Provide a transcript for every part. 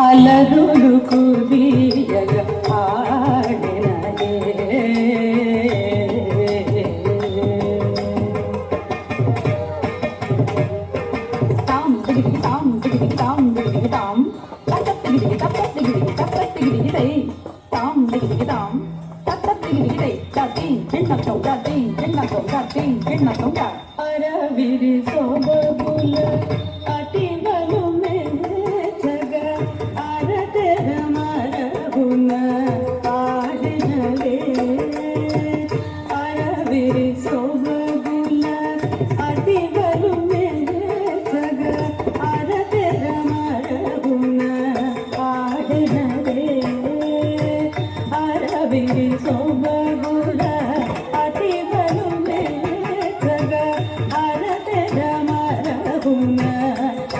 అలరులు కురియగ ఆడినదే తాం దిగి తాం దిగి తాం దిగి తాం తత్తగిడి తత్తగిడి తత్తగిడి దై తాం దిగి తాం తత్తగిడి దై తత్తి చిన్నతో తత్తి చిన్నతో తత్తి చిన్నతో అరవిరి సోబగుల అటివలు మెచ్చగ అరతెర మరగున ఆడినలే అరవిరి సోబగుల అటివలు మెచ్చగ అరతెర మరగున ఆడినలే అరవిరి సోబగుల అటివలు మెచ్చగ అరతెర మరగున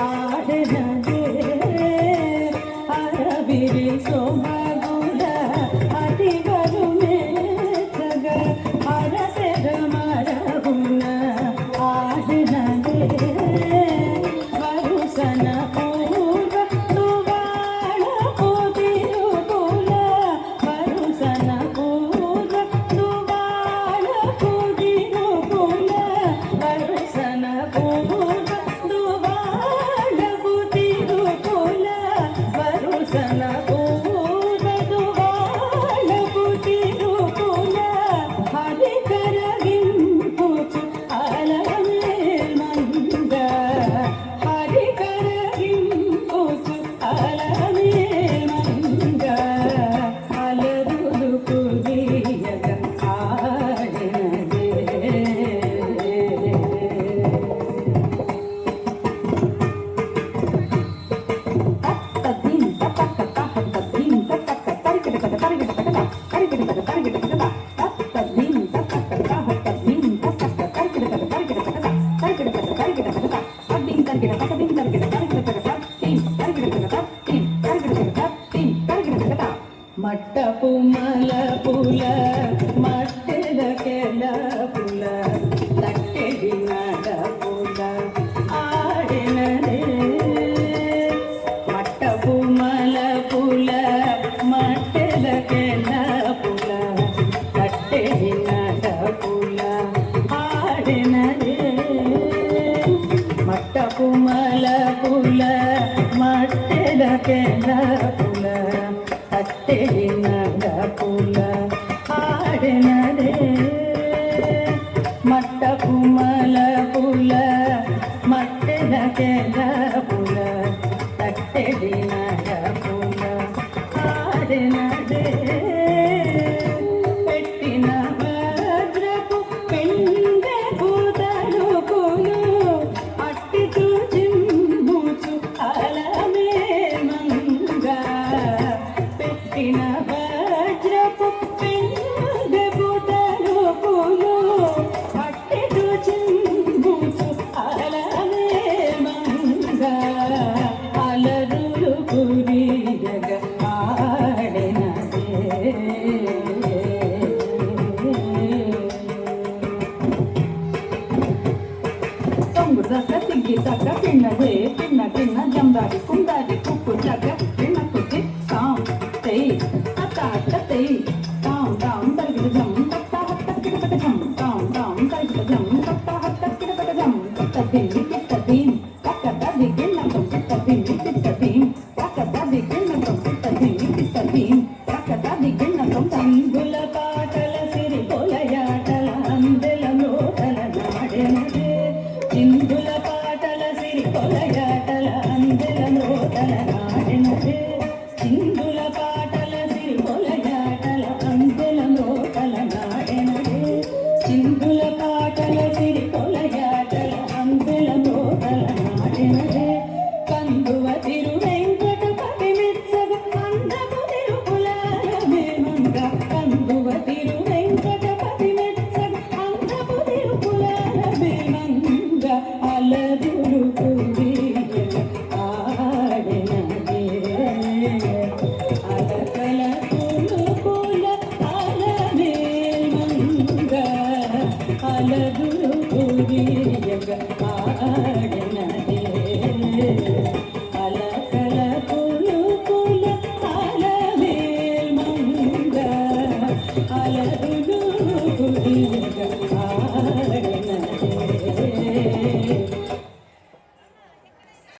ఆడినలే అరవిరి సోబగుల అటివలు మెచ్చగ అరతెర మరగున ఆడినలే వరుసన పూర్వ దువాళ కుదిరుకుల వరుసన పూర్వ దువాళ కుదిరుకుల వరుసన పూర్వ దువాళ కుదిరుకుల వరుసన పూర్వ దువాళ కుదిరుకుల హరి కరగింపుచు అలమేల్మంగ హరి కరగింపుచు అలమేల్మంగ అలరులు కురియగ ఆడినదే తత్తదీం తత్తక తహతదీం తత్తక తరికిటక తరికిటక తరికిటక తరికిటక తత్తదీం తత్తక తహతదీం తత్తక తరికిటక తరికిటక తరికిటక తరికిటక తద్దీం తరికిటక తద్దీం తరికిటక తరికిటక తద్దీం తరికిటక తద్దీం తరికిటక తద్దీం తరికిటక మట్టపు మలపుల మట్టెల కెలపుల తట్టెడి నడపుల ఆడినదే మట్టపు మలపుల మట్టెల కెలపుల తట్టెడి నడపుల ఆడినదే మట్టపు మలపుల మట్టెల కెలపుల తట్టెడి నడపుల ఆడినదే మట్టపు మలపుల మట్టెల కెలపుల తట్టెడి నడపుల ఆడినదే పెట్టిన భద్రపు పెండె బుదలుకులు అట్టిటు జిమ్ముచు అలమేల్మంగ పెట్టిన భద్రపు పెండె బుదలుకులు అట్టిటు జిమ్ముచు అలమేల్మంగ అలరులు కురి